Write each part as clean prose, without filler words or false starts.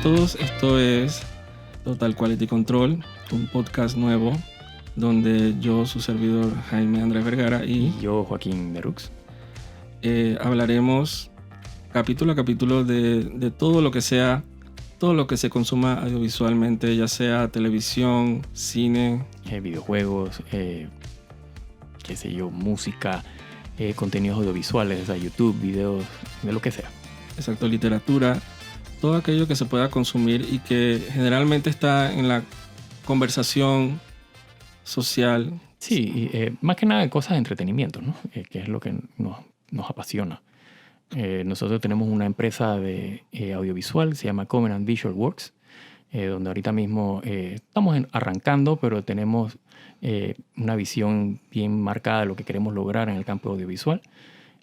todos, esto es Total Quality Control, un podcast nuevo donde yo, su servidor Jaime Andrés Vergara y yo, Joaquín Derux, hablaremos capítulo a capítulo de todo lo que sea, todo lo que se consuma audiovisualmente, ya sea televisión, cine, videojuegos, música, contenidos audiovisuales, o sea, YouTube, videos, de lo que sea. Exacto, literatura, todo aquello que se pueda consumir y que generalmente está en la conversación social. Sí, y, más que nada cosas de entretenimiento, ¿no? Que es lo que nos apasiona. Nosotros tenemos una empresa de audiovisual, se llama Covenant Visual Works, donde ahorita mismo estamos arrancando, pero tenemos una visión bien marcada de lo que queremos lograr en el campo audiovisual.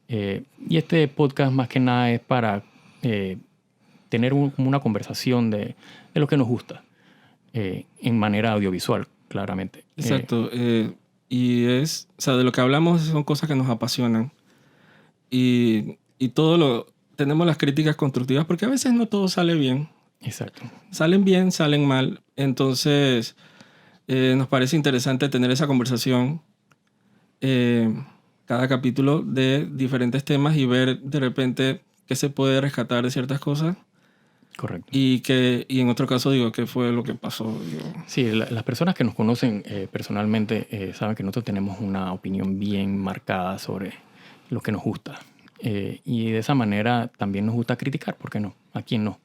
Y este podcast más que nada es para tener como una conversación de lo que nos gusta en manera audiovisual, claramente. Exacto. Y es, o sea, de lo que hablamos son cosas que nos apasionan. Y tenemos las críticas constructivas porque a veces no todo sale bien. Exacto. Salen bien, salen mal. Entonces, nos parece interesante tener esa conversación cada capítulo de diferentes temas y ver de repente qué se puede rescatar de ciertas cosas. Correcto. Y en otro caso digo, ¿qué fue lo que pasó? Sí, las personas que nos conocen personalmente saben que nosotros tenemos una opinión bien marcada sobre lo que nos gusta. Y de esa manera también nos gusta criticar, ¿por qué no? ¿A quién no?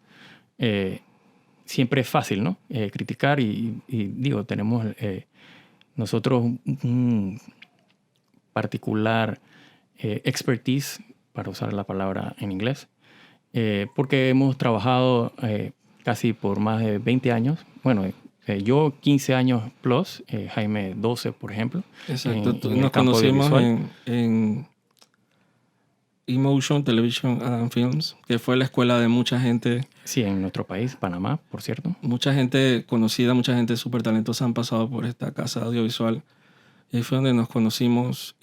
Siempre es fácil, ¿no? Criticar y digo, tenemos nosotros un particular expertise, para usar la palabra en inglés, porque hemos trabajado casi por más de 20 años. Bueno, yo 15 años plus, Jaime 12, por ejemplo. Exacto, nos conocimos en Emotion Television and Films, que fue la escuela de mucha gente. Sí, en nuestro país, Panamá, por cierto. Mucha gente conocida, mucha gente súper talentosa han pasado por esta casa audiovisual. Y ahí fue donde nos conocimos.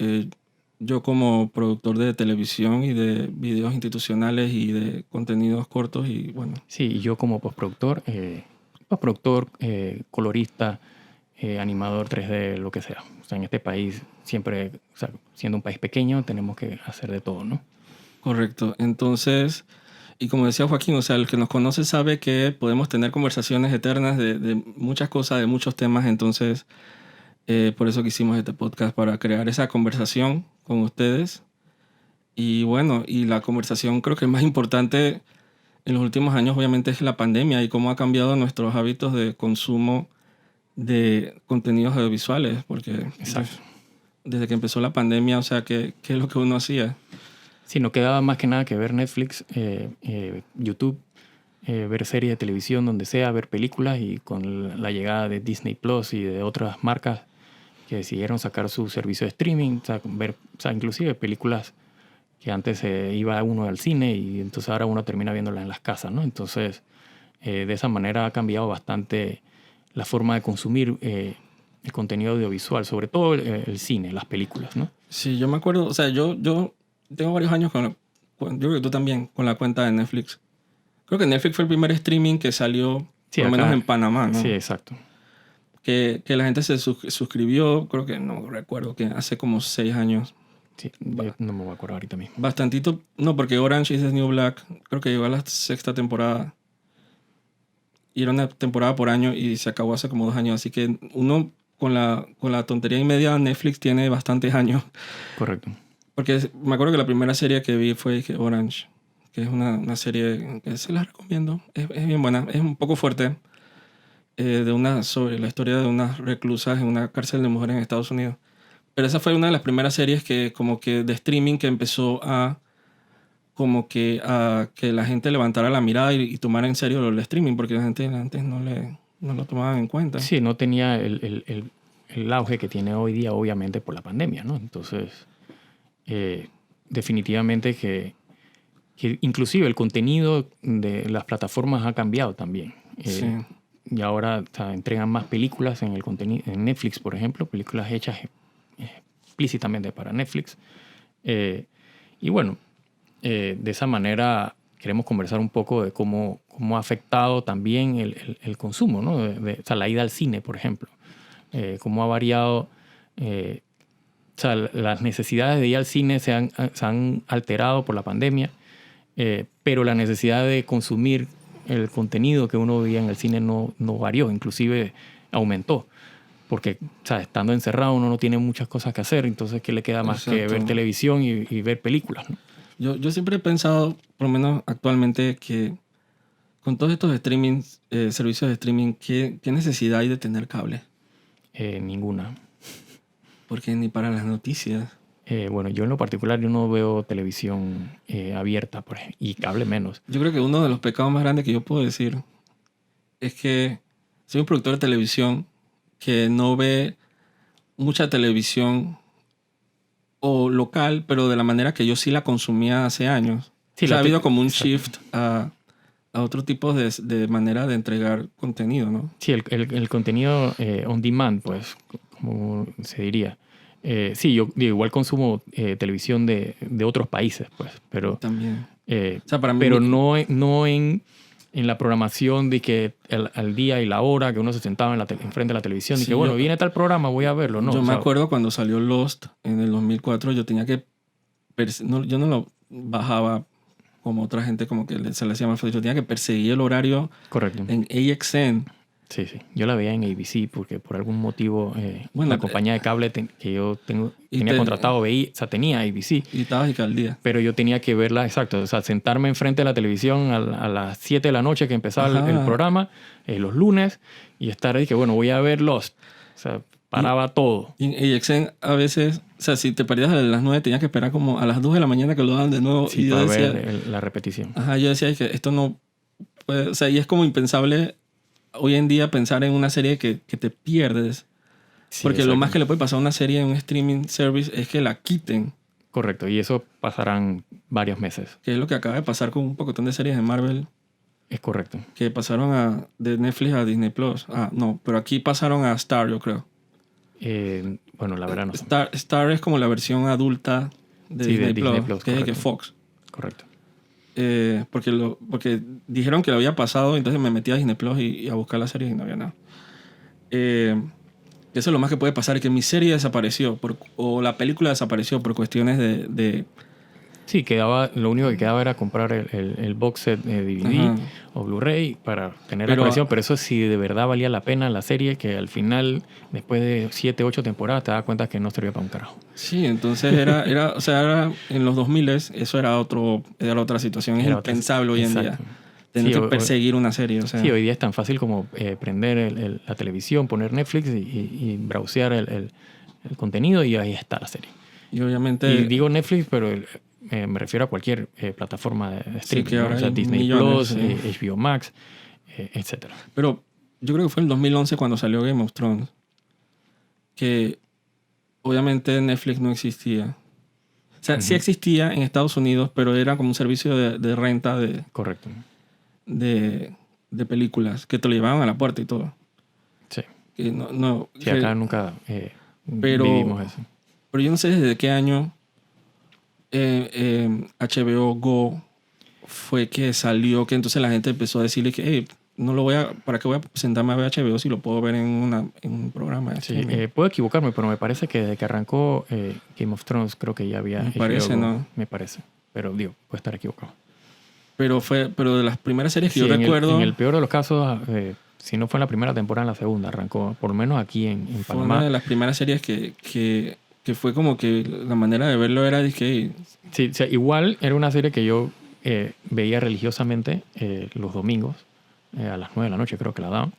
Yo como productor de televisión y de videos institucionales y de contenidos cortos y bueno. Sí, y yo como postproductor, colorista, animador 3D, lo que sea. O sea, en este país siempre, o sea, siendo un país pequeño, tenemos que hacer de todo, ¿no? Correcto. Entonces, y como decía Joaquín, o sea, el que nos conoce sabe que podemos tener conversaciones eternas de muchas cosas, de muchos temas. Entonces, por eso que hicimos este podcast, para crear esa conversación con ustedes. Y bueno, y la conversación creo que es más importante en los últimos años, obviamente, es la pandemia y cómo ha cambiado nuestros hábitos de consumo de contenidos audiovisuales. Porque Exacto. Desde que empezó la pandemia, o sea, ¿qué es lo que uno hacía? Sí, no quedaba más que nada que ver Netflix, YouTube, ver series de televisión donde sea, ver películas, y con la llegada de Disney Plus y de otras marcas que decidieron sacar su servicio de streaming, o sea, ver, o sea, inclusive películas que antes iba uno al cine y entonces ahora uno termina viéndolas en las casas, ¿no? Entonces, de esa manera ha cambiado bastante la forma de consumir el contenido audiovisual, sobre todo el cine, las películas, ¿no? Sí, yo me acuerdo, o sea, yo tengo varios años yo creo que tú también, con la cuenta de Netflix. Creo que Netflix fue el primer streaming que salió, sí, por lo acá, menos en Panamá, ¿no? Sí, exacto. Que la gente se suscribió, creo que no recuerdo, que hace como 6 años. Sí, no me voy a acordar ahorita mismo. Bastantito, no, porque Orange is the New Black, creo que llegó a la 6ª temporada. Y era una temporada por año y se acabó hace como 2 años. Así que uno con la tontería y media, Netflix tiene bastantes años. Correcto. Porque me acuerdo que la primera serie que vi fue Orange, que es una serie que se la recomiendo. Es bien buena, es un poco fuerte. Sobre la historia de unas reclusas en una cárcel de mujeres en Estados Unidos. Pero esa fue una de las primeras series que como que de streaming que empezó a que la gente levantara la mirada y tomara en serio el streaming, porque la gente antes no lo tomaban en cuenta. Sí, no tenía el auge que tiene hoy día, obviamente, por la pandemia, ¿no? Entonces, definitivamente que inclusive el contenido de las plataformas ha cambiado también. Sí. Y ahora entregan más películas en el contenido, en Netflix, por ejemplo, películas hechas explícitamente para Netflix. Y bueno, de esa manera queremos conversar un poco de cómo cómo ha afectado también el consumo, ¿no? O sea, la ida al cine, por ejemplo. Cómo ha variado. O sea, las necesidades de ir al cine se han alterado por la pandemia, pero la necesidad de consumir el contenido que uno veía en el cine no varió, inclusive aumentó. Porque, o sea, estando encerrado uno no tiene muchas cosas que hacer, entonces ¿qué le queda más que ver televisión y ver películas, ¿no? Yo siempre he pensado, por lo menos actualmente, que con todos estos streamings, servicios de streaming, ¿qué necesidad hay de tener cable? Ninguna. Porque ni para las noticias. Bueno, yo en lo particular yo no veo televisión abierta, por ejemplo, y cable menos. Yo creo que uno de los pecados más grandes que yo puedo decir es que soy un productor de televisión que no ve mucha televisión o local, pero de la manera que yo sí la consumía hace años. Sí, o sea, ha habido como un exacto. shift a otro tipo de manera de entregar contenido, ¿no? Sí, el contenido on demand, pues, como se diría. Sí, yo digo, igual consumo televisión de otros países, pues, pero, También. O sea, para mí, pero no en la programación de que al día y la hora que uno se sentaba enfrente de la televisión y Sí, que, bueno, yo- viene tal programa, voy a verlo, ¿no? yo O me sea, acuerdo cuando salió Lost en el 2004, yo tenía que... yo no lo bajaba como otra gente, como que se le hacía más fácil. Yo tenía que perseguir el horario correcto. en AXN. Sí, sí. Yo la veía en ABC porque por algún motivo Bueno, la compañía de cable que yo y tenía te- contratado, o sea, tenía ABC. Y estabas y que al día. Pero yo tenía que verla, exacto, o sea, sentarme enfrente de la televisión a las 7 de la noche que empezaba el Ajá. programa, los lunes, y estar ahí que, bueno, voy a ver Lost. O sea, paraba todo. Y en AXN a veces, o sea, si te perdías a las 9, tenías que esperar como a las 2 de la mañana que lo daban de nuevo. Sí, Y yo para decía, ver la repetición. ajá, yo decía que esto no puede, o sea, y es como impensable hoy en día pensar en una serie que te pierdes. Sí, Porque lo exacto. más que le puede pasar a una serie en un streaming service es que la quiten. Correcto, y eso pasarán varios meses. Que es lo que acaba de pasar con un pocotón de series de Marvel Es correcto. que pasaron de Netflix a Disney Plus. Ah, no, pero aquí pasaron a Star, yo creo. Bueno, la verdad no sé. Star es como la versión adulta de Sí, de Disney, Disney Plus, Plus, que es de que correcto. Fox. Correcto. Porque dijeron que lo había pasado, entonces me metí a Disney Plus y a buscar la serie y no había nada. Eso es lo más que puede pasar, que mi serie desapareció o la película desapareció por cuestiones de Sí, lo único que quedaba era comprar el box set de DVD Ajá. o Blu-ray para tener la Pero- colección, pero eso sí de verdad valía la pena la serie, que al final, después de 7, 8 temporadas, te das cuenta que no servía para un carajo. Sí, entonces o sea, era en los 2000 eso era otra situación. Es Era otra- impensable hoy en día exacto. tener Sí, que perseguir una serie. O sea, Sí, hoy día es tan fácil como prender la televisión, poner Netflix y browsear el contenido y ahí está la serie. y obviamente Y digo Netflix, pero me refiero a cualquier plataforma de streaming, que ¿no? ahora O sea, hay Disney millones, Plus, HBO Max, etcétera. pero yo creo que fue en el 2011 cuando salió Game of Thrones que obviamente Netflix no existía. O sea, sí existía en Estados Unidos, pero era como un servicio de renta Correcto. de películas que te lo llevaban a la puerta y todo. Sí. Que no, Sí, que- acá nunca Pero- vivimos eso. Pero yo no sé desde qué año HBO Go fue que salió, que entonces la gente empezó a decirle que, hey, ¿para qué voy a sentarme a ver HBO si lo puedo ver en un programa de Sí, streaming? puedo equivocarme, pero me parece que desde que arrancó Game of Thrones creo que ya había Me HBO parece, Go, ¿no? Me parece. Pero digo, puede estar equivocado. Pero de las primeras series que Sí, yo recuerdo, en el peor de los casos, si no fue en la primera temporada, en la segunda arrancó, por lo menos aquí en fue una Panamá. de las primeras series que fue como que la manera de verlo era de que, Sí, o sea, igual era una serie que yo veía religiosamente los domingos, a las 9 de la noche creo que la daban.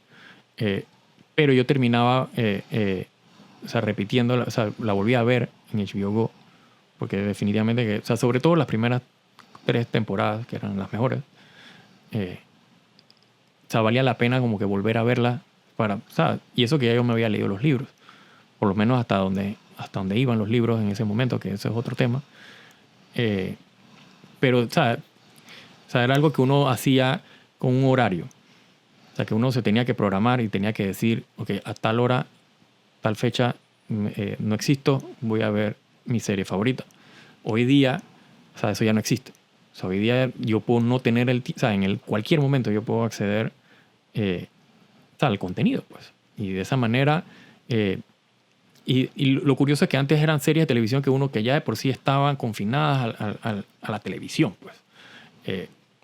Pero yo terminaba o sea, repitiéndola, o sea, la volví a ver en HBO Go, porque definitivamente, o sea, sobre todo las primeras 3 temporadas, que eran las mejores, o sea, valía la pena como que volver a verla o sea, y eso que ya yo me había leído los libros, por lo menos hasta donde iban los libros en ese momento, que ese es otro tema. Pero, o sea, era algo que uno hacía con un horario. O sea, que uno se tenía que programar y tenía que decir, ok, a tal hora, tal fecha, no existo, voy a ver mi serie favorita. Hoy día, o sea, eso ya no existe. O sea, hoy día yo puedo no tener o sea, en cualquier momento yo puedo acceder o sea, al contenido, pues. Y de esa manera... y lo curioso es que antes eran series de televisión que ya de por sí estaban confinadas a la televisión, pues.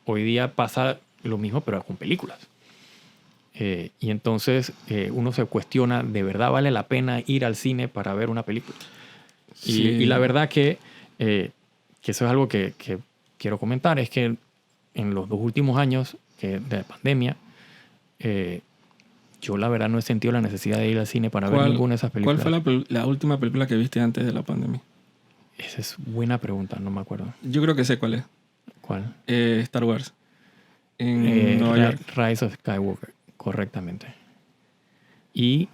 Hoy día pasa lo mismo, pero con películas. Y entonces uno se cuestiona, ¿de verdad vale la pena ir al cine para ver una película? Sí. Y la verdad que eso es algo que quiero comentar, es que en los 2 últimos años de la pandemia, yo la verdad no he sentido la necesidad de ir al cine para ver ninguna de esas películas. ¿Cuál fue la última película que viste antes de la pandemia? Esa es buena pregunta, no me acuerdo. Yo creo que sé cuál es. ¿Cuál? Star Wars. En Nueva York. Rise of Skywalker, correctamente. Y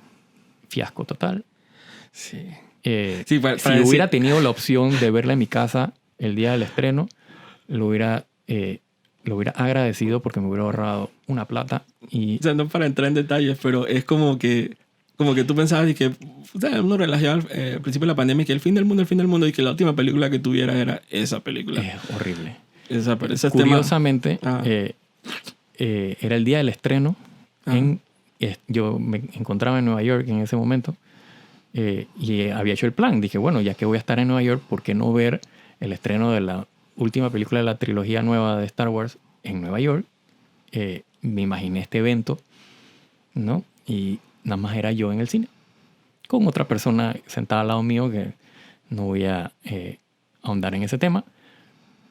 fiasco total. Sí. Si hubiera tenido la opción de verla en mi casa el día del estreno, lo hubiera agradecido porque me hubiera ahorrado una plata. O sea, no para entrar en detalles, pero es como que tú pensabas y que, o sea, uno relacionaba al principio de la pandemia que el fin del mundo y que la última película que tuviera era esa película. Es horrible. Curiosamente, era el día del estreno. Yo me encontraba en Nueva York en ese momento y había hecho el plan. Dije, bueno, ya que voy a estar en Nueva York, ¿por qué no ver el estreno de la última película de la trilogía nueva de Star Wars en Nueva York? Me imaginé este evento, ¿no? Y nada más era yo en el cine, con otra persona sentada al lado mío, que no voy a ahondar en ese tema,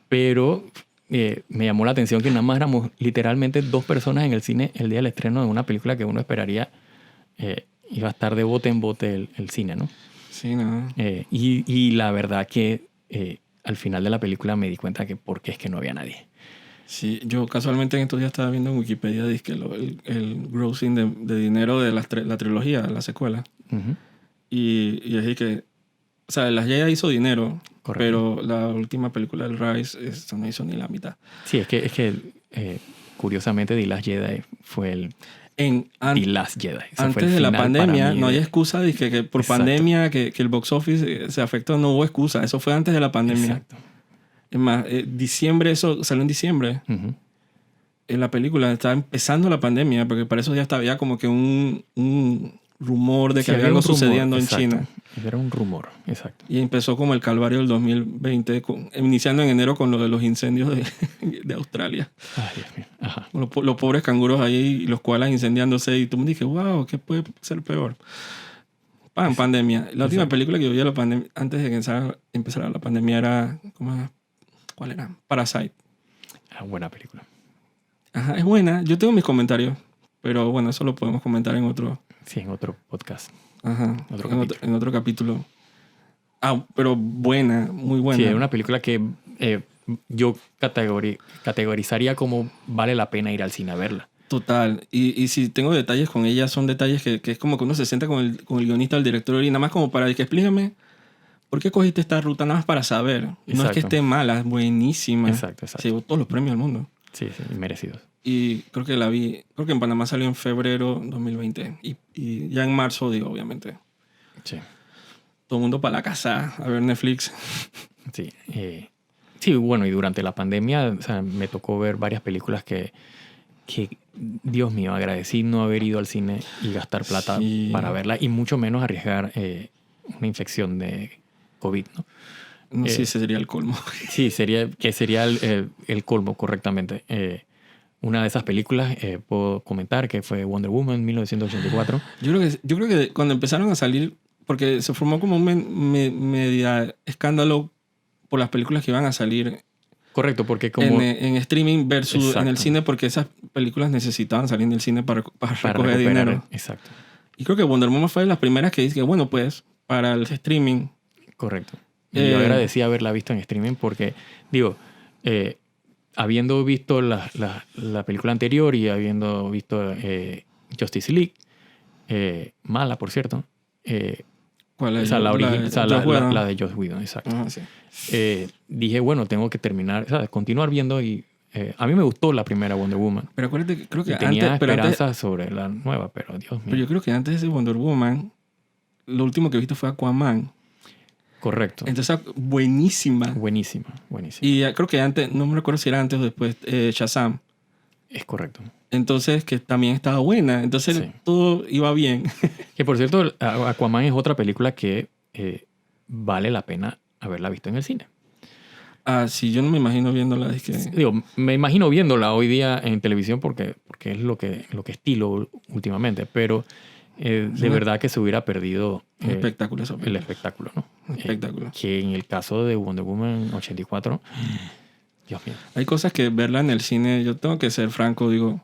pero me llamó la atención que nada más éramos literalmente 2 personas en el cine el día del estreno de una película que uno esperaría iba a estar de bote en bote el cine, ¿no? Sí, no. Y la verdad que al final de la película me di cuenta que por qué es que no había nadie. Sí, yo casualmente en estos días estaba viendo en Wikipedia que el grossing de dinero de la trilogía, la secuela. Uh-huh. Y es que, o sea, la Jedi hizo dinero, correcto, pero la última película del Rise no hizo ni la mitad. Sí, es que curiosamente The Last Jedi fue The Last Jedi. Antes de la pandemia no hay excusa de que por Exacto. pandemia que el box office se afectó, no hubo excusa. Eso fue antes de la pandemia. Exacto. Es más, diciembre, eso salió en diciembre. Uh-huh. En la película estaba empezando la pandemia, porque para eso ya estaba ya como que un rumor de que había algo sucediendo en China. Era un rumor, exacto. Y empezó como el calvario del 2020, iniciando en enero con lo de los incendios de Australia. Ay, Dios mío. Ajá. Los pobres canguros ahí y los koalas incendiándose. Y tú me dije, wow, ¿qué puede ser peor? Pandemia. La última película que yo vi a la pandemia, antes de que empezara la pandemia era... ¿Cuál era? Parasite. Buena película. Ajá, es buena. Yo tengo mis comentarios. Pero bueno, eso lo podemos comentar en otro... Sí, en otro podcast. Ajá. En otro capítulo. Pero buena, muy buena. Sí, es una película que yo categorizaría como vale la pena ir al cine a verla. Total. Y si tengo detalles con ella, son detalles que es como que uno se sienta con el guionista, el director, y nada más como para que explícame por qué cogiste esta ruta, nada más para saber. Exacto. No es que esté mala, es buenísima. Exacto. Se llevó todos los premios del mundo. Sí, merecidos. Y creo que creo que en Panamá salió en febrero 2020. Y ya en marzo, obviamente. Sí. Todo el mundo para la casa a ver Netflix. Sí. Sí, bueno, y durante la pandemia, o sea, me tocó ver varias películas que Dios mío, agradecí no haber ido al cine y gastar plata para verla, y mucho menos arriesgar una infección de COVID, ¿no? No sé si ese sería el colmo. Sí, sería el colmo, correctamente. Una de esas películas, puedo comentar que fue Wonder Woman 1984. Yo creo que cuando empezaron a salir, porque se formó como un media escándalo por las películas que iban a salir. Correcto, porque como... En streaming versus Exacto. en el cine, porque esas películas necesitaban salir del cine para recoger dinero. Exacto. Y creo que Wonder Woman fue de las primeras que dije, bueno, pues, para el streaming. Correcto. Y yo agradecí haberla visto en streaming porque, habiendo visto la película anterior y habiendo visto Justice League, mala, por cierto. ¿Cuál es? La de Joss Whedon, exacto. Ajá, sí. Dije, bueno, tengo que terminar, continuar viendo, y a mí me gustó la primera Wonder Woman. Pero acuérdate que creo que tenía esperanzas sobre la nueva, pero Dios mío. Pero yo creo que antes de Wonder Woman, lo último que viste fue Aquaman. Correcto. Entonces, buenísima. Buenísima. Y creo que antes, no me recuerdo si era antes o después, Shazam. Es correcto. Entonces, que también estaba buena. Entonces, Sí. todo iba bien. Que por cierto, Aquaman es otra película que vale la pena haberla visto en el cine. Sí, yo no me imagino viéndola. Es que... Digo, me imagino viéndola hoy día en televisión porque es lo que estilo últimamente, pero de verdad que se hubiera perdido un espectáculo eso. el espectáculo, ¿no? Un espectáculo. Que en el caso de Wonder Woman 84, Dios mío. Hay cosas que verla en el cine, yo tengo que ser franco, digo,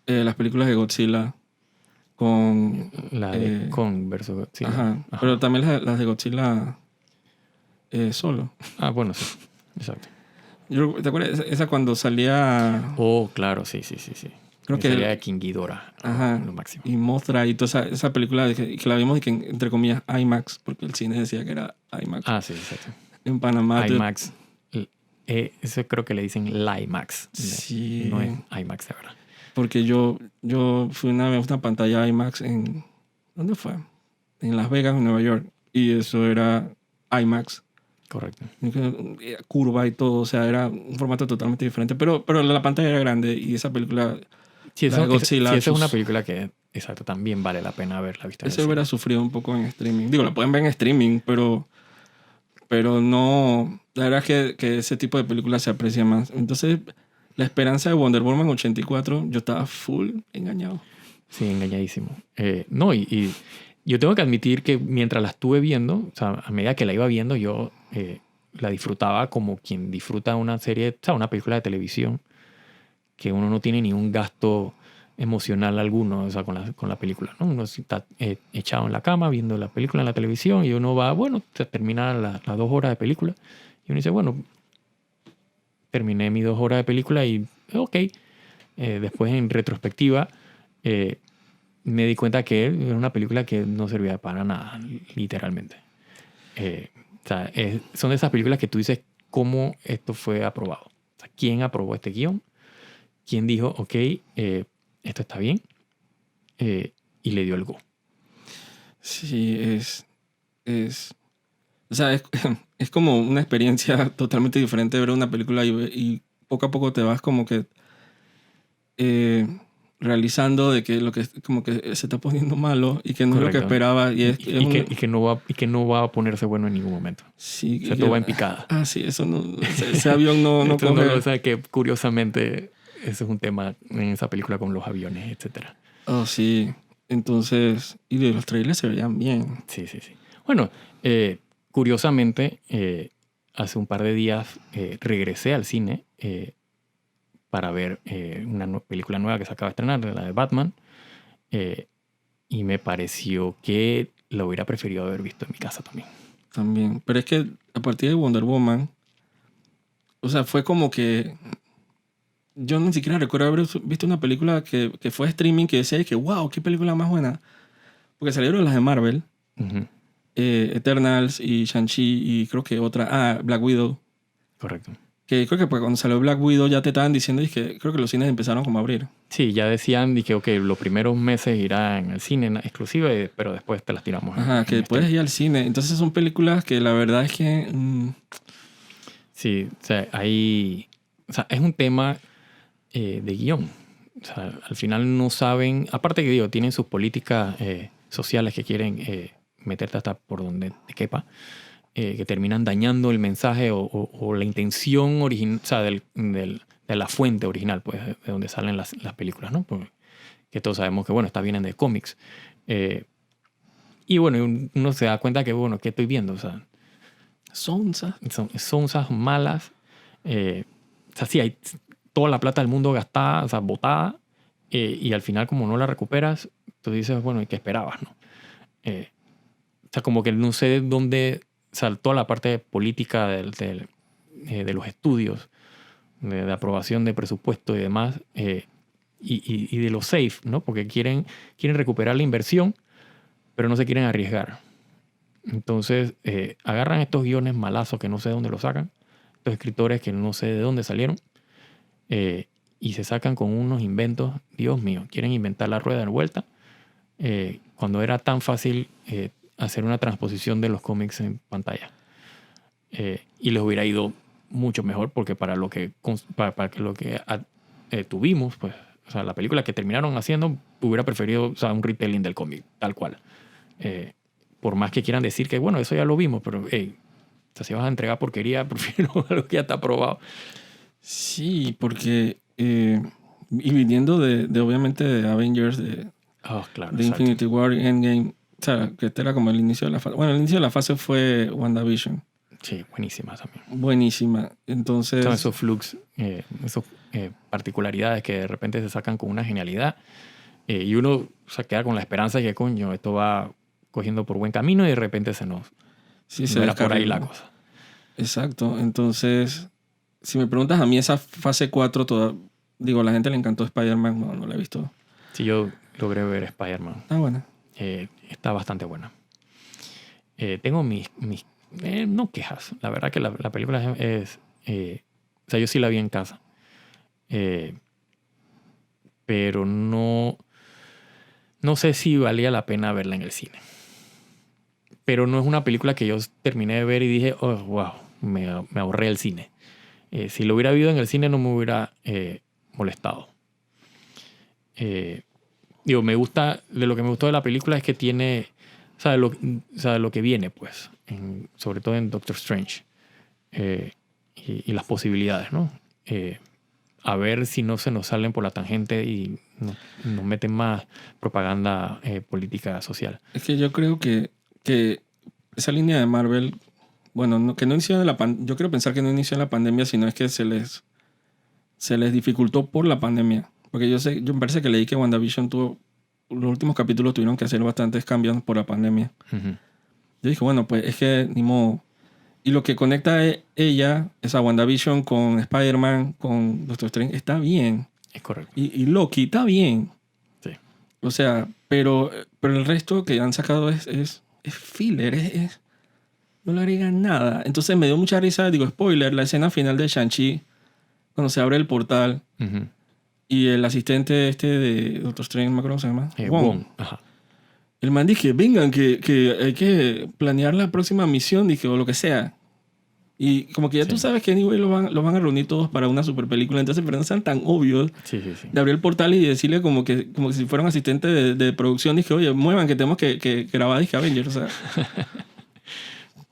las películas de Godzilla con... La de Kong versus Godzilla. Ajá. Pero también las de Godzilla solo. Bueno, sí. Exacto. ¿Te acuerdas? Esa cuando salía... Oh, claro, sí. Creo que... salía King Ghidorah. Ajá. Lo máximo. Y Mothra y toda esa película que la vimos y que entre comillas IMAX, porque el cine decía que era IMAX. Sí, exacto. En Panamá. IMAX. Eso creo que le dicen LIMAX. Sí. No es IMAX, de verdad. Porque yo fui una vez a una pantalla IMAX en... ¿Dónde fue? En Las Vegas, en Nueva York. Y eso era IMAX. Correcto. Curva y todo. O sea, era un formato totalmente diferente. Pero la pantalla era grande y esa película... Sí, esa Godzilla, es una película que, exacto, también vale la pena haberla visto. Ese hubiera sufrido un poco en streaming. Digo, la pueden ver en streaming, pero no... La verdad es que ese tipo de películas se aprecia más. Entonces, la esperanza de Wonder Woman 84, yo estaba full engañado. Sí, engañadísimo. No, y yo tengo que admitir que mientras la estuve viendo, o sea, a medida que la iba viendo, yo la disfrutaba como quien disfruta una serie, o sea, una película de televisión, que uno no tiene ni un gasto emocional alguno, o sea, con la película, ¿no? Uno está echado en la cama viendo la película en la televisión y uno va, bueno, se termina las 2 horas de película y uno dice, bueno, terminé mis 2 horas de película y ok. Después en retrospectiva me di cuenta que era una película que no servía para nada, literalmente. O sea, son de esas películas que tú dices cómo esto fue aprobado. O sea, ¿quién aprobó este guión? ¿Quién dijo, ok, esto está bien? Y le dio el go. Sí, o sea, es como una experiencia totalmente diferente ver una película y poco a poco te vas como que realizando de que lo que como que se está poniendo malo y que no Correcto. es lo que esperaba y que no va a ponerse bueno en ningún momento. Sí, o sea, todo va en picada. Sí, eso no, ese avión no coge. O sea, que curiosamente ese es un tema en esa película con los aviones, etcétera. Oh, sí. Entonces, y los trailers se veían bien. Sí. Bueno, curiosamente, hace un par de días regresé al cine para ver una película nueva que se acaba de estrenar, la de Batman, y me pareció que lo hubiera preferido haber visto en mi casa también. También. Pero es que a partir de Wonder Woman, o sea, fue como que yo ni siquiera recuerdo haber visto una película que fue streaming que decía que wow, qué película más buena. Porque salieron las de Marvel, Eternals y Shang-Chi y creo que otra, Black Widow. Correcto. Que creo que pues, cuando salió Black Widow ya te estaban diciendo y que creo que los cines empezaron como a abrir. Sí, ya decían que okay, los primeros meses irá en el cine exclusiva, pero después te las tiramos. Ajá, que puedes ir al cine. Entonces son películas que la verdad es que... Sí, o sea, es un tema de guión. O sea, al final no saben, aparte que digo, tienen sus políticas sociales que quieren meterte hasta por donde te quepa, que terminan dañando el mensaje o la intención original, o sea, de la fuente original, pues, de donde salen las películas, ¿no? Porque que todos sabemos que, bueno, estas vienen de cómics. Y bueno, uno se da cuenta que, bueno, ¿qué estoy viendo? O sea, sonzas. Sonzas malas. O sea, sí, hay toda la plata del mundo gastada, o sea, botada, y al final como no la recuperas, tú dices, bueno, ¿y qué esperabas, no? O sea, como que no sé dónde, o sea, toda la parte política de los estudios, de aprobación de presupuesto y demás, y de lo safe, ¿no? Porque quieren recuperar la inversión, pero no se quieren arriesgar. Entonces, agarran estos guiones malazos que no sé de dónde los sacan, estos escritores que no sé de dónde salieron, y se sacan con unos inventos, Dios mío, quieren inventar la rueda de vuelta, cuando era tan fácil hacer una transposición de los cómics en pantalla. Y les hubiera ido mucho mejor porque para lo que tuvimos, pues, o sea, la película que terminaron haciendo, hubiera preferido, o sea, un retelling del cómic, tal cual. Por más que quieran decir que, bueno, eso ya lo vimos, pero, o sea, si vas a entregar porquería, prefiero algo que ya está aprobado. Sí, porque... y viniendo de obviamente, de Avengers, Claro, de Infinity War y Endgame, o sea, que este era como el inicio de la fase. Bueno, el inicio de la fase fue WandaVision. Sí, buenísima también. Buenísima. Entonces... Son esos flux, esas particularidades que de repente se sacan con una genialidad y uno se queda con la esperanza de que, coño, esto va cogiendo por buen camino y de repente se nos... Sí, no se era por ahí la descarriló. cosa. Exacto. Entonces, si me preguntas a mí esa fase 4, digo, a la gente le encantó Spider-Man. No la he visto. Sí, yo logré ver Spider-Man. Ah, bueno. Está bastante buena. Tengo mis no quejas. La verdad que la película es o sea, yo sí la vi en casa. Pero no sé si valía la pena verla en el cine. Pero no es una película que yo terminé de ver y dije, oh, wow, me ahorré el cine. Si lo hubiera visto en el cine no me hubiera molestado. Digo, de lo que me gustó de la película es que tiene, o sea, lo que viene, pues, sobre todo en Doctor Strange y las posibilidades, ¿no? A ver si no se nos salen por la tangente y nos meten más propaganda política social. Es que yo creo que esa línea de Marvel, bueno, que no inició yo quiero pensar que no inició en la pandemia, sino es que se les dificultó por la pandemia. Porque yo me parece que leí que WandaVision los últimos capítulos tuvieron que hacer bastantes cambios por la pandemia. Uh-huh. Yo dije, bueno, pues es que ni modo. Y lo que conecta ella, esa WandaVision con Spider-Man, con Doctor Strange, está bien. Es correcto. Y Loki está bien. Sí. O sea, pero el resto que han sacado es filler, no le agregan nada. Entonces me dio mucha risa, digo, spoiler, la escena final de Shang-Chi, cuando se abre el portal Uh-huh. y el asistente de Doctor Strange, no me acuerdo cómo se llama. Wong. Ajá. El man dije, vengan, que hay que planear la próxima misión, dije, o lo que sea. Y como que ya tú sabes que anyway los van a reunir todos para una super película, entonces pero no sean tan obvios Sí. de abrir el portal y decirle como si fuera un asistente de producción, dije, oye, muevan que tenemos que grabar dije Avengers, o sea,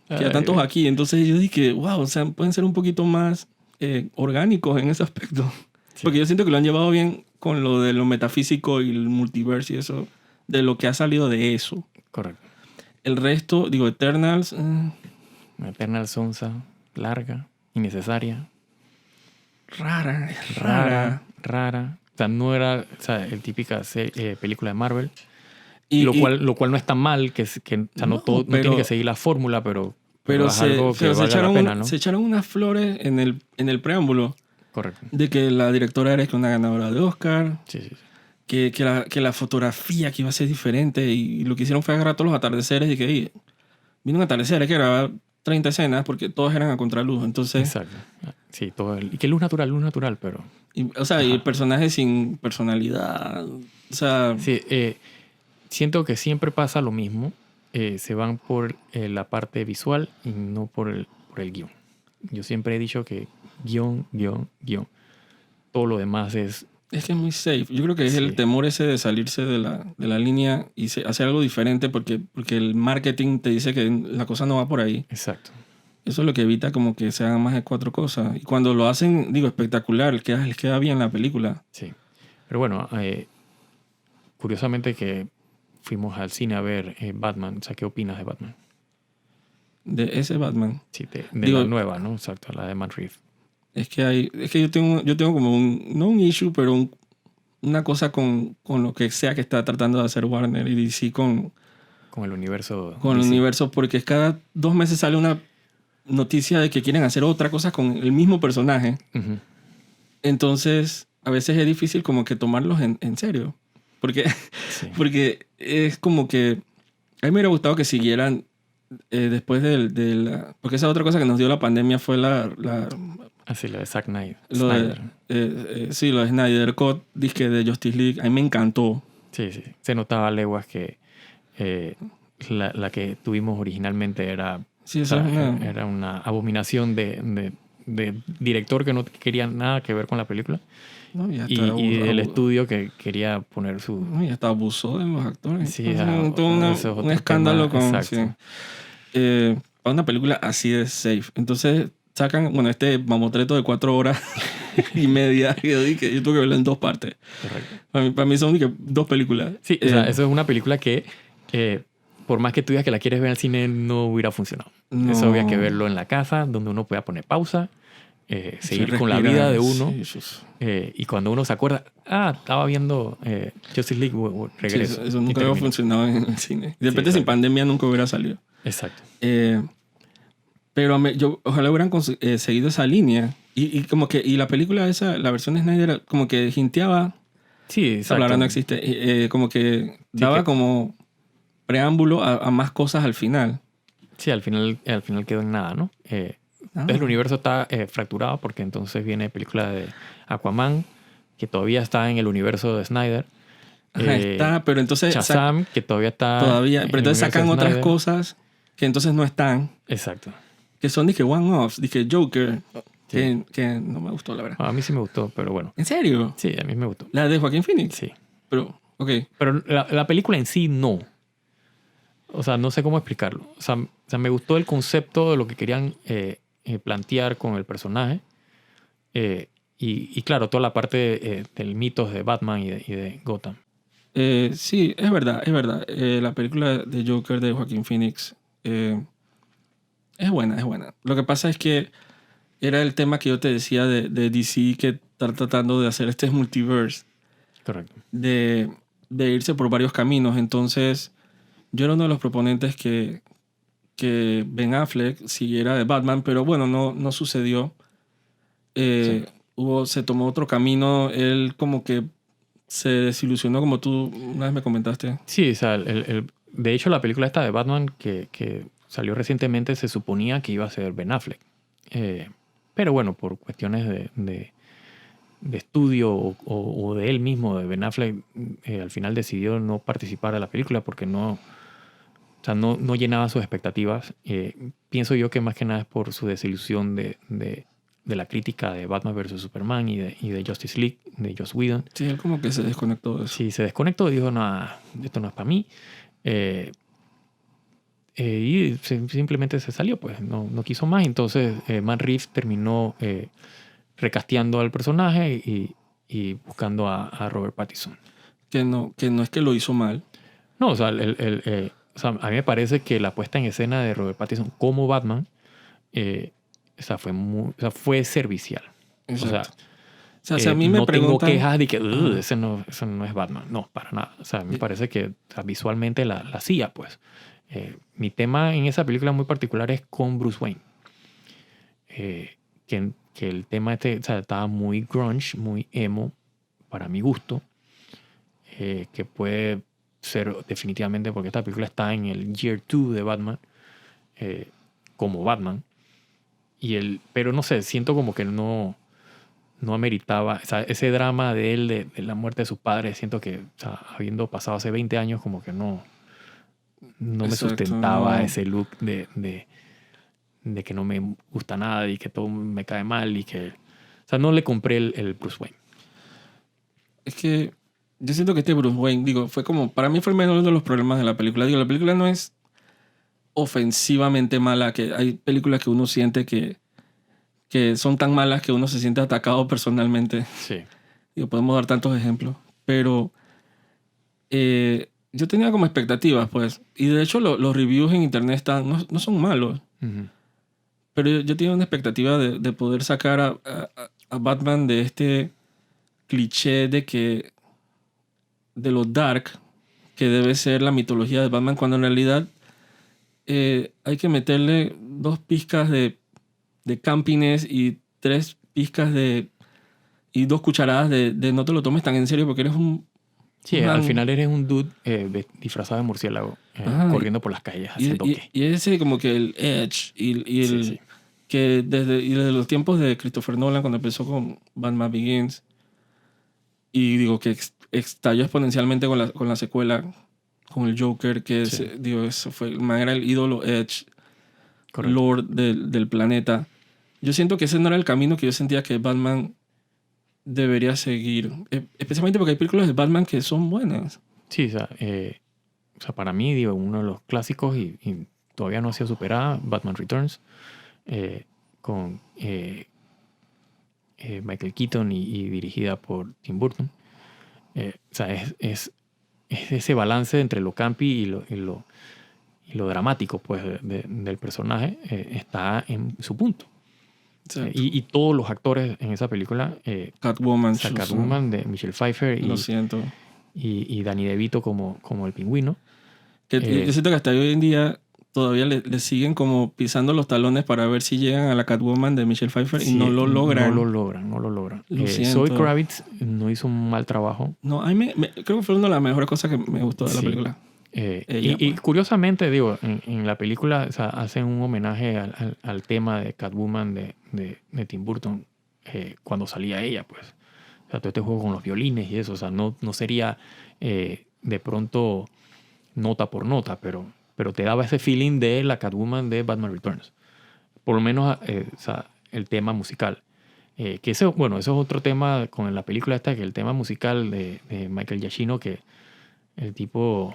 que ya tantos aquí. Entonces yo dije, wow, o sea, pueden ser un poquito más orgánicos en ese aspecto. Sí. Porque yo siento que lo han llevado bien con lo de lo metafísico y el multiverso y eso, de lo que ha salido de eso. Correcto. El resto, digo, Eternals... Eternals sonsa, larga, innecesaria. Rara. O sea, no era el típica película de Marvel. Lo cual no está mal, que o sea, no tiene que seguir la fórmula, pero es algo que valga la pena, ¿no? Se echaron unas flores en el preámbulo. Correcto. De que la directora era una ganadora de Oscar. Sí. Que la fotografía que iba a ser diferente. Y lo que hicieron fue agarrar todos los atardeceres y que vino un atardecer, hay que grabar 30 escenas porque todos eran a contraluz. Entonces... Exacto. Sí, y que luz natural, pero... Y el personaje sin personalidad. O sea... Sí, siento que siempre pasa lo mismo. Se van por la parte visual y no por el guión. Yo siempre he dicho que guión. Todo lo demás es... Es que es muy safe. Yo creo que es el temor ese de salirse de la línea y hacer algo diferente porque el marketing te dice que la cosa no va por ahí. Exacto. Eso es lo que evita como que se hagan más de 4 cosas. Y cuando lo hacen, digo, espectacular, les queda bien la película. Sí. Pero bueno, curiosamente que fuimos al cine a ver Batman. O sea, ¿qué opinas de Batman? De ese Batman. Sí, de la nueva, ¿no? Exacto, la de Matt Reeves. Es que yo tengo como no un issue, pero una cosa con lo que sea que está tratando de hacer Warner y DC con el universo. Con DC. El universo, porque cada 2 meses sale una noticia de que quieren hacer otra cosa con el mismo personaje. Uh-huh. Entonces, a veces es difícil como que tomarlos en serio. Porque es como que a mí me hubiera gustado que siguieran después porque esa otra cosa que nos dio la pandemia fue la de Zack Snyder. Lo de Snyder Cut, disque de Justice League. A mí me encantó. Sí. Se notaba a leguas que la que tuvimos originalmente era, Sí, o eso sea, es una... era una abominación de director que no quería nada que ver con la película No, y hasta, y del estudio que quería poner su... no, y hasta abusó de los actores. Sí, O sea, todo ese es un otro tema, escándalo con... Sí. exacto. Para una película así de safe. Entonces sacan, bueno, este mamotreto de 4 horas y media. Y yo dije, yo tuve que verlo en 2 partes. Correcto. Para mí son dije, 2 películas. Sí, o sea, eso es una película que por más que tú digas que la quieres ver al cine no hubiera funcionado. Eso había que verlo en la casa, donde uno pueda poner pausa, seguir con la vida de uno. Sí, Y cuando uno se acuerda, estaba viendo Justice League, regreso. eso y nunca había termino. funcionado en el cine. De repente Sí, sin exacto. pandemia nunca hubiera salido. Exacto. Pero yo ojalá hubieran seguido esa línea. Y como que y la película esa, la versión de Snyder, como que hinteaba, Sí, esa exacto. palabra no existe, como que daba como preámbulo a más cosas al final. Sí, al final quedó en nada, ¿no? El universo está fracturado porque entonces viene película de Aquaman, que todavía está en el universo de Snyder. Ajá, está, pero entonces Shazam, que todavía está todavía, en pero el entonces universo sacan de otras Snyder. cosas que entonces no están, Exacto. que son dije one-offs, dije Joker, Sí. que no me gustó la verdad. A mí sí me gustó, pero bueno. ¿En serio? Sí, a mí me gustó. La de Joaquín Phoenix. Sí. Pero, ok. Pero la película en sí no. O sea, no sé cómo explicarlo. O sea, me gustó el concepto de lo que querían plantear con el personaje. Y claro, toda la parte del mitos de Batman y de Gotham. Sí, es verdad, es verdad. La película de Joker de Joaquín Phoenix es buena, es buena. Lo que pasa es que era el tema que yo te decía de DC que está tratando de hacer este multiverse, Correcto. de irse por varios caminos. Entonces, yo era uno de los proponentes que Ben Affleck siguiera de Batman, pero bueno, no sucedió. Sí. Se tomó otro camino, él como que se desilusionó, como tú una vez me comentaste. Sí, o sea, de hecho la película esta de Batman que salió recientemente se suponía que iba a ser Ben Affleck. Pero bueno, por cuestiones de estudio o de él mismo, de Ben Affleck, al final decidió no participar de la película porque no llenaba sus expectativas. Pienso yo que más que nada es por su desilusión de la crítica de Batman vs. Superman y de Justice League, de Joss Whedon. Sí, él como que se desconectó de eso. Sí, se desconectó y dijo, no, esto no es para mí. Y simplemente se salió, pues no quiso más. Entonces Matt Reeves terminó recasteando al personaje y buscando a Robert Pattinson. Que no es que lo hizo mal. No, o sea, o sea, a mí me parece que la puesta en escena de Robert Pattinson como Batman fue servicial. Exacto. O sea, si a mí me no tengo preguntan... quejas de que ese no es Batman. No, para nada. O sea, me parece que visualmente la hacía, pues. Mi tema en esa película muy particular es con Bruce Wayne. Que el tema o sea, estaba muy grunge, muy emo, para mi gusto. Que puede ser definitivamente porque esta película está en el Year 2 de Batman. Como Batman. Pero no sé, siento como que no ameritaba, o sea, ese drama de él, de la muerte de sus padres, siento que, o sea, habiendo pasado hace 20 años, como que no me Exacto, sustentaba no. ese look de que no me gusta nada y que todo me cae mal y que, o sea, no le compré el Bruce Wayne. Es que yo siento que este Bruce Wayne, digo, fue como, para mí fue el menor de los problemas de la película. Digo, la película no es ofensivamente mala, que hay películas que uno siente que son tan malas que uno se siente atacado personalmente. Sí. Digo, podemos dar tantos ejemplos. Pero yo tenía como expectativas, pues. Y de hecho los reviews en internet no son malos. Uh-huh. Pero yo tenía una expectativa de poder sacar a Batman de este cliché de lo dark que debe ser la mitología de Batman, cuando en realidad hay que meterle 2 pizcas de campiness y 3 pizcas y 2 cucharadas de no te lo tomes tan en serio porque eres un... Sí, al final eres un dude disfrazado de murciélago corriendo por las calles haciendo qué. Y ese como que el edge y el... Sí. Que desde los tiempos de Christopher Nolan, cuando empezó con Batman Begins, y digo que estalló exponencialmente con la secuela, con el Joker, que Sí. digo, eso fue, el man era el ídolo Edge, Correcto. Lord del planeta. Yo siento que ese no era el camino que yo sentía que Batman debería seguir. Especialmente porque hay películas de Batman que son buenas. Sí, o sea, para mí, digo, uno de los clásicos y todavía no ha sido superada, Batman Returns, con Michael Keaton y dirigida por Tim Burton. O sea, es ese balance entre lo campi y lo dramático pues, del personaje está en su punto. Exacto. Y todos los actores en esa película, Catwoman. o sea, Catwoman de Michelle Pfeiffer Lo siento. y Danny DeVito como el pingüino. Que yo siento que hasta hoy en día todavía le siguen como pisando los talones para ver si llegan a la Catwoman de Michelle Pfeiffer y Sí, no lo logran. No lo logran. Lo siento. Zoe Kravitz no hizo un mal trabajo. No, a mí creo que fue una de las mejores cosas que me gustó de la Sí. película. Y pues. curiosamente, digo, en la película, o sea, hacen un homenaje al tema de Catwoman de Tim Burton cuando salía ella, pues. O sea, todo este juego con los violines y eso, o sea, no sería de pronto nota por nota, pero te daba ese feeling de la Catwoman de Batman Returns. Por lo menos, o sea, el tema musical. Que eso es otro tema con la película esta, que el tema musical de Michael Giacchino, que el tipo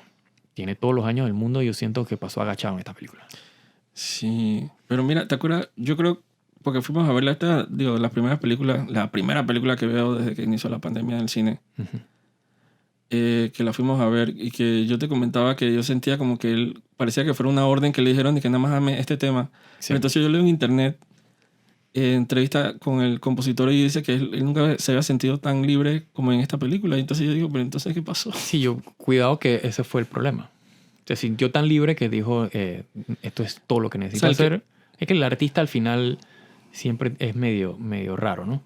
tiene todos los años del mundo y yo siento que pasó agachado en esta película. Sí, pero mira, ¿te acuerdas? Yo creo, porque fuimos a verla la primera película que veo desde que inició la pandemia en el cine, Uh-huh. que la fuimos a ver y que yo te comentaba que yo sentía como que él parecía que fuera una orden que le dijeron de que nada más ame este tema. Sí. Pero entonces yo leo en internet entrevista con el compositor y dice que él nunca se había sentido tan libre como en esta película. Y entonces yo digo, pero entonces, ¿qué pasó? Sí, cuidado que ese fue el problema. Se sintió tan libre que dijo, esto es todo lo que necesito hacer. Es que el artista al final siempre es medio raro, ¿no?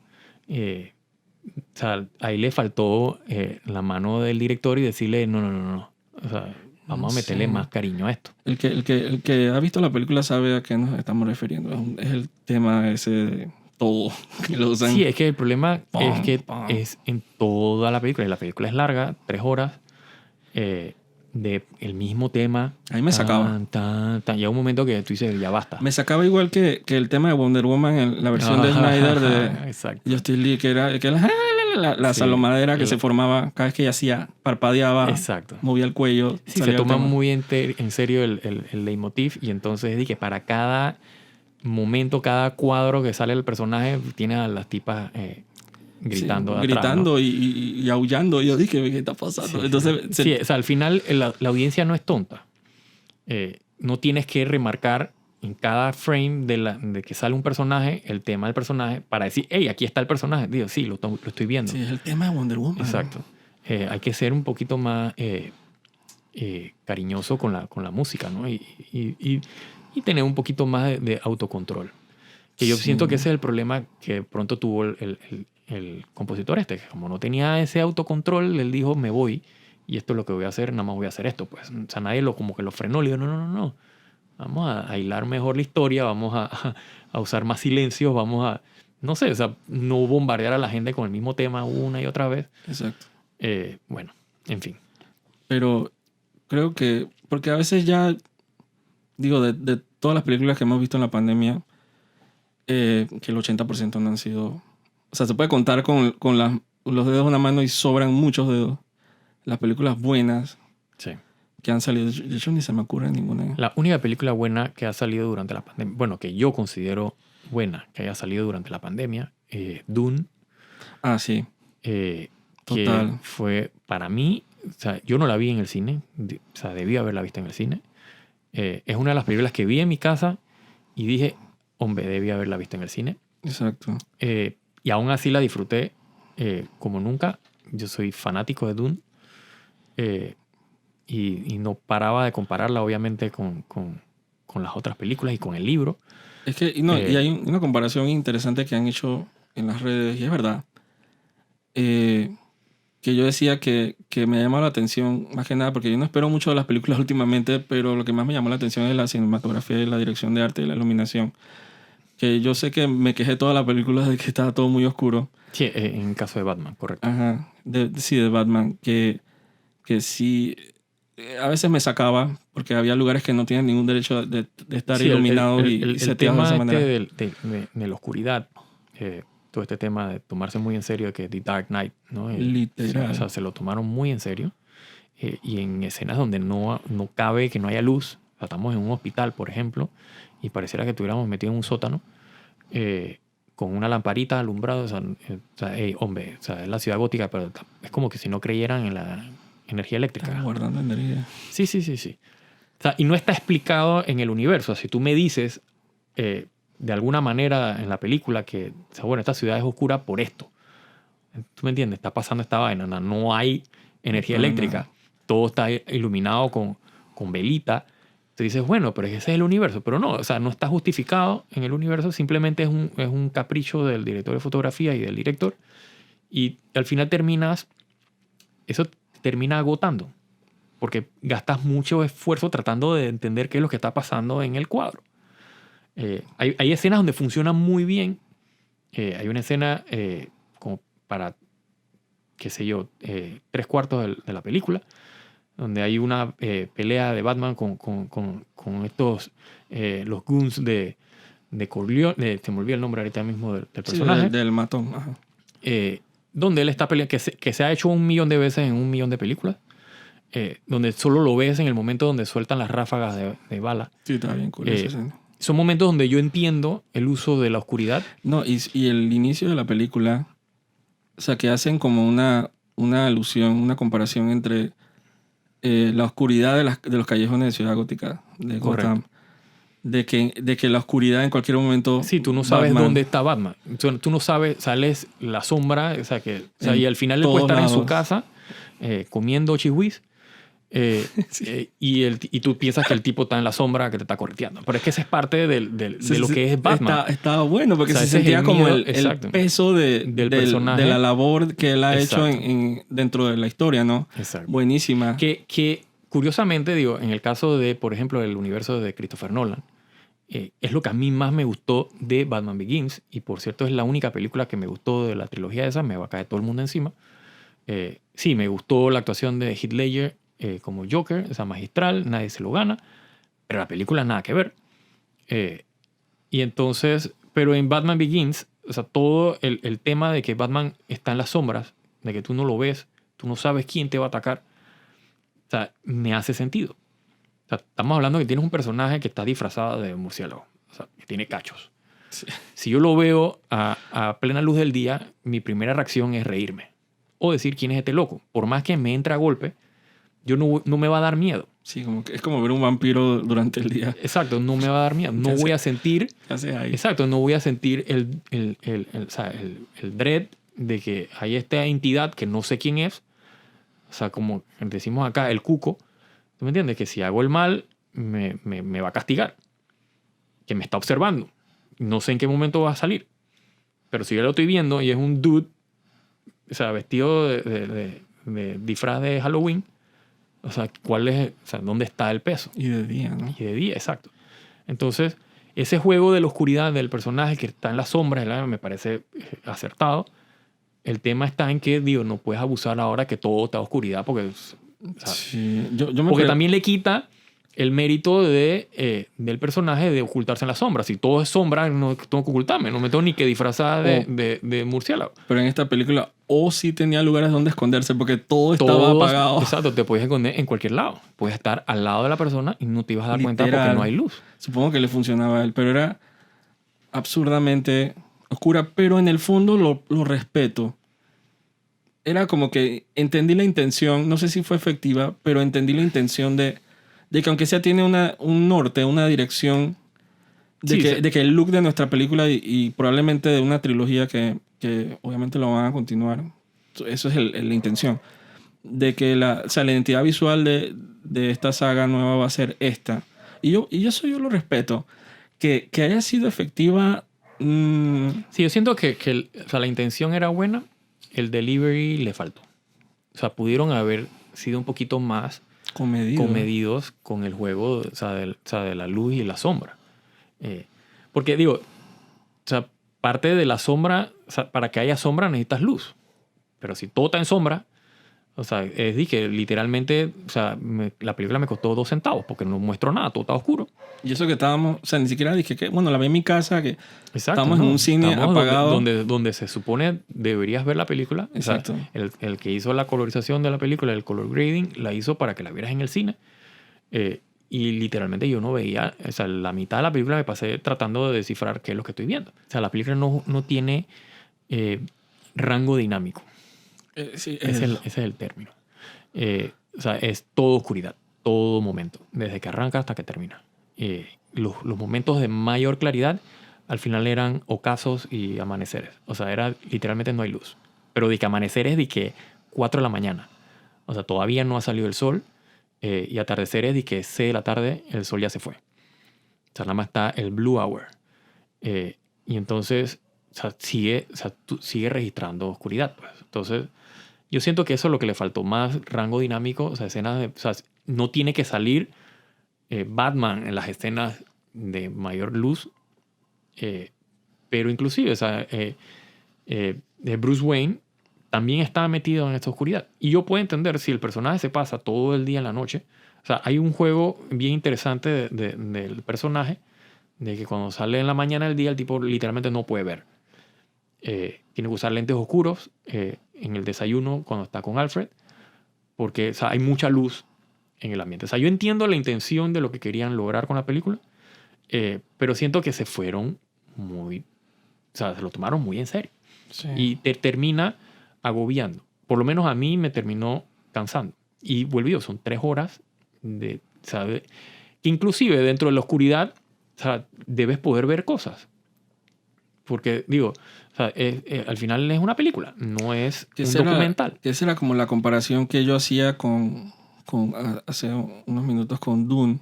O sea, ahí le faltó la mano del director y decirle, no. O sea, vamos a meterle más cariño a esto. El que ha visto la película sabe a qué nos estamos refiriendo. Es el tema ese de todo que lo usan. Sí, es que el problema es que es en toda la película. Y la película es larga, 3 horas, de el mismo tema. Ahí me sacaba. Llega un momento que tú dices, ya basta. Me sacaba igual que el tema de Wonder Woman en la versión de Snyder de Exacto. Justice League, que era la Sí, salomadera que se formaba cada vez que ella hacía, parpadeaba, Exacto. movía el cuello. Sí, salía se el toma tema. muy en serio el leitmotiv y entonces es que para cada momento, cada cuadro que sale el personaje tiene a las tipas gritando. Sí, atrás, gritando ¿no? y aullando. Y yo dije, ¿qué está pasando? Sí. Entonces, Sí, o sea, al final la audiencia no es tonta. No tienes que remarcar en cada frame de que sale un personaje el tema del personaje para decir, hey, aquí está el personaje. Digo, sí, lo estoy viendo. sí, es el tema de Wonder Woman. Exacto. Hay que ser un poquito más cariñoso con la música, ¿no? Y tener un poquito más de autocontrol. Que yo Sí. siento que ese es el problema que pronto tuvo el compositor este. Que como no tenía ese autocontrol, él dijo, me voy y esto es lo que voy a hacer, nada más voy a hacer esto. Pues, o sea, nadie como que lo frenó. Le dijo, no. Vamos a hilar mejor la historia, vamos a usar más silencios, vamos a... No sé, o sea, no bombardear a la gente con el mismo tema una y otra vez. Exacto. Bueno, en fin. Pero creo que, porque a veces ya, digo, de todas las películas que hemos visto en la pandemia, que el 80% no han sido... O sea, se puede contar con los dedos de una mano y sobran muchos dedos. Las películas buenas Sí. que han salido, de hecho ni se me ocurre ninguna. La única película buena que ha salido durante la pandemia, bueno, que yo considero buena que haya salido durante la pandemia, Dune. Ah, sí. Total. Que fue para mí, o sea, yo no la vi en el cine, o sea, debí haberla visto en el cine. Es una de las películas que vi en mi casa y dije, hombre, debí haberla visto en el cine. Exacto. Y aún así la disfruté como nunca. Yo soy fanático de Dune y no paraba de compararla, obviamente, con las otras películas y con el libro. Es que, y hay una comparación interesante que han hecho en las redes, y es verdad. Que yo decía que me ha llamado la atención, más que nada, porque yo no espero mucho de las películas últimamente, pero lo que más me llamó la atención es la cinematografía y la dirección de arte y la iluminación. Que yo sé que me quejé toda la película de que estaba todo muy oscuro. Sí, en caso de Batman, correcto. Ajá, sí, de Batman, que sí, a veces me sacaba porque había lugares que no tienen ningún derecho de estar Sí, iluminados y el seteados de esa tema manera. de la oscuridad, todo este tema de tomarse muy en serio, que The Dark Knight, ¿no? Literal. O sea, se lo tomaron muy en serio. Y en escenas donde no cabe que no haya luz, o sea, estamos en un hospital, por ejemplo, y pareciera que estuviéramos metidos en un sótano, con una lamparita alumbrada, o sea, hombre, o sea, es la ciudad gótica, pero es como que si no creyeran en la energía eléctrica. Están guardando energía. Sí. O sea, y no está explicado en el universo. O sea, si tú me dices de alguna manera en la película que, o sea, bueno, esta ciudad es oscura por esto. ¿Tú me entiendes? Está pasando esta vaina. No hay energía eléctrica. Nada. Todo está iluminado con velita. Tú dices, bueno, pero ese es el universo. Pero no, o sea, no está justificado en el universo. Simplemente es un capricho del director de fotografía y del director. Y al final eso termina agotando. Porque gastas mucho esfuerzo tratando de entender qué es lo que está pasando en el cuadro. Hay escenas donde funciona muy bien. Hay una escena como para, qué sé yo, 3/4 de la película, donde hay una pelea de Batman con estos, los goons de Corleone, se me olvida el nombre ahorita mismo del personaje. Sí, del matón. Ajá. Donde él está peleando, que se ha hecho 1.000.000 de veces en 1.000.000 de películas. Donde solo lo ves en el momento donde sueltan las ráfagas de bala. Sí, está bien cool esa escena. Son momentos donde yo entiendo el uso de la oscuridad. No, y el inicio de la película, o sea, que hacen como una alusión, una comparación entre la oscuridad de los callejones de Ciudad Gótica, de Gotham. De que la oscuridad en cualquier momento... Sí, tú no sabes Batman, dónde está Batman. Tú no sabes, sales la sombra, o sea, y al final él puede estar en su casa comiendo chihuis. Y tú piensas que el tipo está en la sombra que te está correteando. Pero es que esa es parte de lo que es Batman. Estaba bueno porque O sea, se ese es sentía el como miedo, el exacto, peso del personaje. de la labor que él ha hecho Exacto. dentro de la historia, ¿no? Exacto. Buenísima. Que curiosamente, digo, en el caso de, por ejemplo, el universo de Christopher Nolan, es lo que a mí más me gustó de Batman Begins. Y por cierto, es la única película que me gustó de la trilogía esa. Me va a caer todo el mundo encima. Sí, me gustó la actuación de Heath Ledger como Joker, esa magistral, nadie se lo gana, pero la película nada que ver. Y entonces, pero en Batman Begins, o sea, todo el tema de que Batman está en las sombras, de que tú no lo ves, tú no sabes quién te va a atacar, o sea, me hace sentido. O sea, estamos hablando que tienes un personaje que está disfrazado de murciélago, o sea, que tiene cachos. Sí. Si yo lo veo a plena luz del día, mi primera reacción es reírme o decir quién es este loco. Por más que me entre a golpe, yo no me va a dar miedo. Sí, como que es como ver un vampiro durante el día. Exacto, no me va a dar miedo. No voy a sentir... ¿Qué haces ahí? Exacto, no voy a sentir o sea, el dread de que hay esta entidad que no sé quién es. O sea, como decimos acá, el cuco. ¿Tú me entiendes? Que si hago el mal, me va a castigar. Que me está observando. No sé en qué momento va a salir. Pero si yo lo estoy viendo y es un dude, o sea, vestido de disfraz de Halloween, o sea, ¿dónde está el peso? Y de día, ¿no? Y de día, exacto. Entonces, ese juego de la oscuridad del personaje que está en las sombras me parece acertado. El tema está en que, digo, no puedes abusar ahora que todo está oscuridad porque, o sea, Sí, porque también le quita el mérito del personaje de ocultarse en la sombra. Si todo es sombra, no tengo que ocultarme. No me tengo ni que disfrazar de murciélago. Pero en esta película, sí tenía lugares donde esconderse porque todo estaba apagado. Exacto, te puedes esconder en cualquier lado. Puedes estar al lado de la persona y no te ibas a dar cuenta porque no hay luz. Supongo que le funcionaba a él, pero era absurdamente oscura. Pero en el fondo lo respeto. Era como que entendí la intención, no sé si fue efectiva, pero entendí la intención de que aunque sea tiene un norte, una dirección, de que el look de nuestra película y probablemente de una trilogía que obviamente lo van a continuar, eso es la intención, de que la identidad visual de esta saga nueva va a ser esta. Y eso yo lo respeto. Que haya sido efectiva... Sí, yo siento que o sea, la intención era buena, el delivery le faltó. O sea, pudieron haber sido un poquito más comedidos con el juego, o sea, de la luz y la sombra. Porque digo, o sea, parte de la sombra, o sea, para que haya sombra necesitas luz. Pero si todo está en sombra, O sea, es de que literalmente, o sea, la película me costó 2 centavos porque no muestro nada, todo está oscuro. Y eso que estábamos, o sea, ni siquiera dije que, bueno, la vi en mi casa, que Exacto, estábamos en ¿no? un cine Estamos apagado. donde se supone deberías ver la película. Exacto. O sea, el que hizo la colorización de la película, el color grading, la hizo para que la vieras en el cine. Y literalmente yo no veía, o sea, la mitad de la película me pasé tratando de descifrar qué es lo que estoy viendo. O sea, la película no tiene rango dinámico. Sí, Ese es el término. O sea, es todo oscuridad, todo momento, desde que arranca hasta que termina. Los momentos de mayor claridad al final eran ocasos y amaneceres. O sea, era literalmente no hay luz. Pero de que amaneceres de que 4 de la mañana. O sea, todavía no ha salido el sol. Y atardeceres de que 6 de la tarde el sol ya se fue. O sea, nada más está el blue hour. Y entonces, o sea, sigue registrando oscuridad. Pues. Entonces, yo siento que eso es lo que le faltó, más rango dinámico, o sea, escenas de, o sea, no tiene que salir Batman en las escenas de mayor luz, pero inclusive, o sea, Bruce Wayne también está metido en esta oscuridad. Y yo puedo entender si el personaje se pasa todo el día en la noche. O sea, hay un juego bien interesante del personaje, de que cuando sale en la mañana del día, el tipo literalmente no puede ver. Tiene que usar lentes oscuros en el desayuno cuando está con Alfred, porque o sea, hay mucha luz en el ambiente. O sea, yo entiendo la intención de lo que querían lograr con la película, pero siento que se fueron muy... O sea, se lo tomaron muy en serio. sí. Y te termina agobiando. Por lo menos a mí me terminó cansando. Y volvió, son 3 horas de... ¿sabe? Que inclusive dentro de la oscuridad, o sea, debes poder ver cosas. Porque, digo, o sea, al final es una película, no es un documental. Esa era como la comparación que yo hacía hace unos minutos con Dune.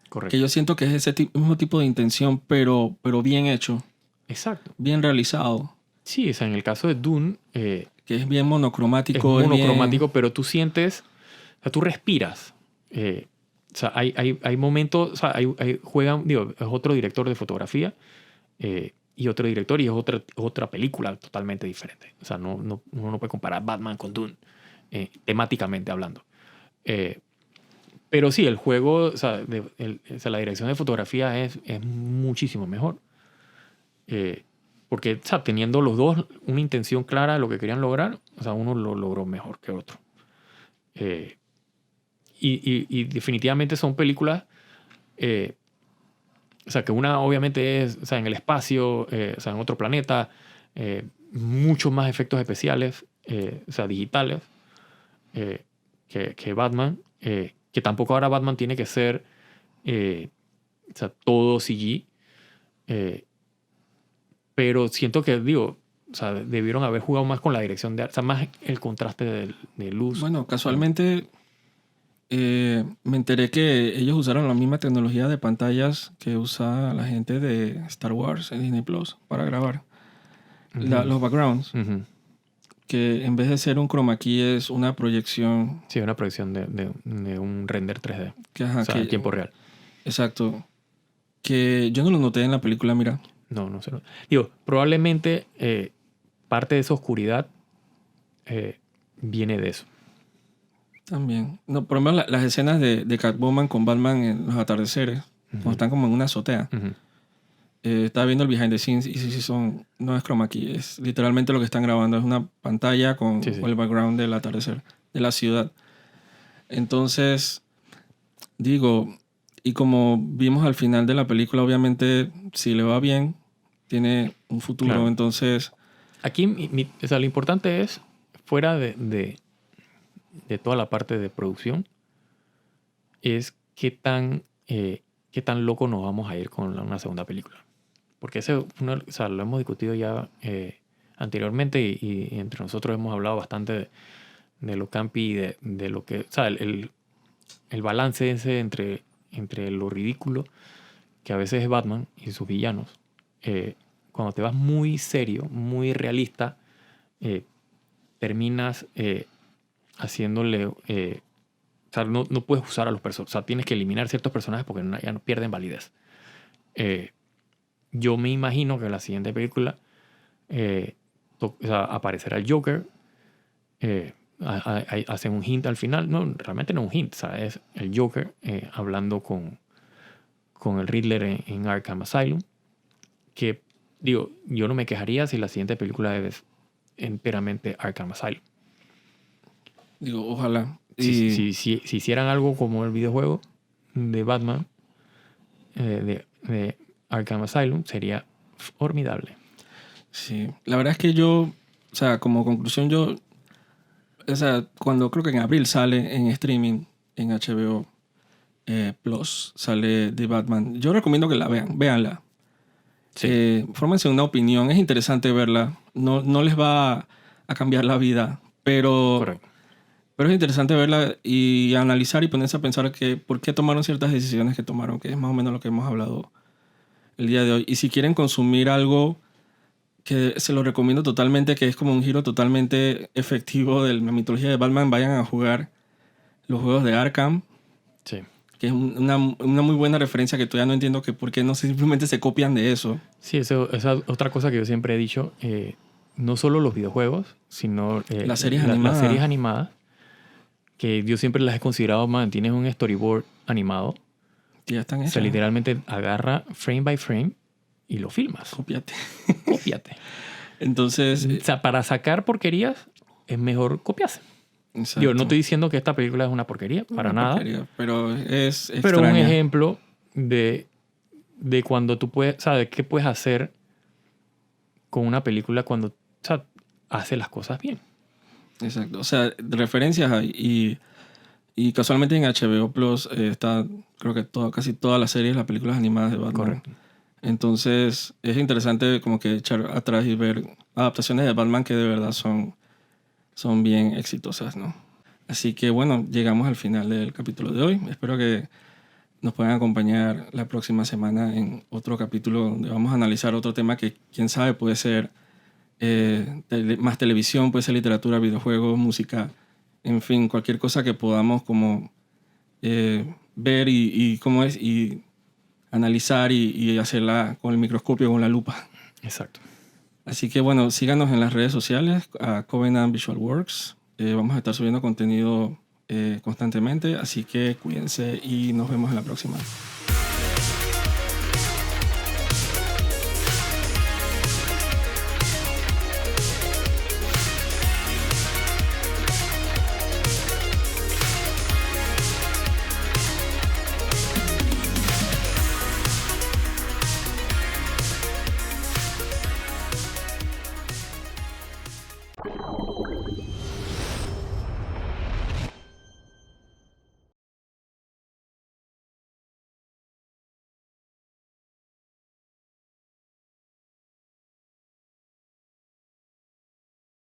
Correcto. Que yo siento que es ese mismo tipo de intención, pero bien hecho. Exacto. Bien realizado. Sí, o sea, en el caso de Dune... que es bien monocromático. Es monocromático, pero tú sientes... O sea, tú respiras. O sea, hay momentos... O sea, juegan... Digo, es otro director de fotografía y otro director y es otra película totalmente diferente. O sea, uno no puede comparar Batman con Dune, temáticamente hablando. Pero sí, el juego... O sea, la dirección de fotografía es muchísimo mejor. Porque, o sea, teniendo los dos una intención clara de lo que querían lograr, o sea, uno lo logró mejor que otro. Y definitivamente son películas, o sea, que una obviamente es, o sea, en el espacio, o sea, en otro planeta, muchos más efectos especiales, o sea, digitales, que Batman, que tampoco ahora Batman tiene que ser, o sea, todo CG, pero siento que, digo, o sea, debieron haber jugado más con la dirección de arte, o sea, más el contraste de luz. Bueno, casualmente me enteré que ellos usaron la misma tecnología de pantallas que usa la gente de Star Wars en Disney Plus para grabar los backgrounds. Que en vez de ser un chroma key es una proyección. Sí, una proyección de un render 3D. O sea, en tiempo real. Exacto. Que yo no lo noté en la película, mira. No sé. Digo, probablemente parte de esa oscuridad viene de eso. También. No, por lo menos las escenas de Catwoman con Batman en los atardeceres, cuando están como en una azotea. Estaba viendo el behind the scenes y sí no es chroma key, es literalmente lo que están grabando, es una pantalla con el background del atardecer de la ciudad. Entonces, digo, y como vimos al final de la película, obviamente, si le va bien, tiene un futuro. Claro. Entonces, aquí o sea, lo importante es, fuera de toda la parte de producción, es qué tan loco nos vamos a ir con una segunda película. Porque o sea, lo hemos discutido ya anteriormente y entre nosotros hemos hablado bastante de lo campi y de lo que... O sea, el balance ese entre lo ridículo que a veces es Batman y sus villanos. Cuando te vas muy serio, muy realista, terminas haciéndole... o sea, no puedes usar a los personajes. O sea, tienes que eliminar ciertos personajes porque ya no pierden validez. Yo me imagino que en la siguiente película o sea, aparecerá el Joker. hacen un hint al final. No, realmente no un hint, ¿sabes? Es el Joker hablando con el Riddler en Arkham Asylum. Que, digo, yo no me quejaría si la siguiente película es enteramente Arkham Asylum. Digo, ojalá. Si hicieran algo como el videojuego de Batman, de Arkham Asylum, sería formidable. Sí, la verdad es que yo, o sea, como conclusión o sea, cuando creo que en abril sale en streaming, en HBO Plus, sale The Batman, yo recomiendo que la vean, véanla. Sí. Fórmense una opinión, es interesante verla, no les va a cambiar la vida, Correcto. pero es interesante verla y analizar y ponerse a pensar que por qué tomaron ciertas decisiones que tomaron, que es más o menos lo que hemos hablado el día de hoy. Y si quieren consumir algo que se lo recomiendo totalmente, que es como un giro totalmente efectivo de la mitología de Batman, vayan a jugar los juegos de Arkham, Sí. que es una muy buena referencia que todavía no entiendo que por qué no simplemente se copian de eso. Sí, esa es otra cosa que yo siempre he dicho. No solo los videojuegos, sino Las series las animadas. series animadas, que yo siempre las he considerado, man, tienes un storyboard animado. Ya están O hechas. sea, literalmente agarra frame by frame y lo filmas. Cópiate. Cópiate. Entonces, O sea, para sacar porquerías es mejor copiarse. exacto. Yo no estoy diciendo que esta película es una porquería, para Una nada. porquería, pero es extraña. Pero un ejemplo de cuando tú puedes, ¿sabes? ¿Qué puedes hacer con una película cuando, o sea, hace las cosas bien? Exacto. O sea, referencias hay. Y casualmente en HBO Plus está, creo que casi todas las series, las películas animadas de Batman. Correcto. Entonces es interesante como que echar atrás y ver adaptaciones de Batman que de verdad son bien exitosas, ¿no? Así que bueno, llegamos al final del capítulo de hoy. Espero que nos puedan acompañar la próxima semana en otro capítulo donde vamos a analizar otro tema que quién sabe puede ser más televisión, puede ser literatura, videojuegos, música, en fin, cualquier cosa que podamos como ver y cómo es y analizar y hacerla con el microscopio, con la lupa. Exacto. Así que bueno, síganos en las redes sociales a Covenant Visual Works. Vamos a estar subiendo contenido constantemente, así que cuídense y nos vemos en la próxima.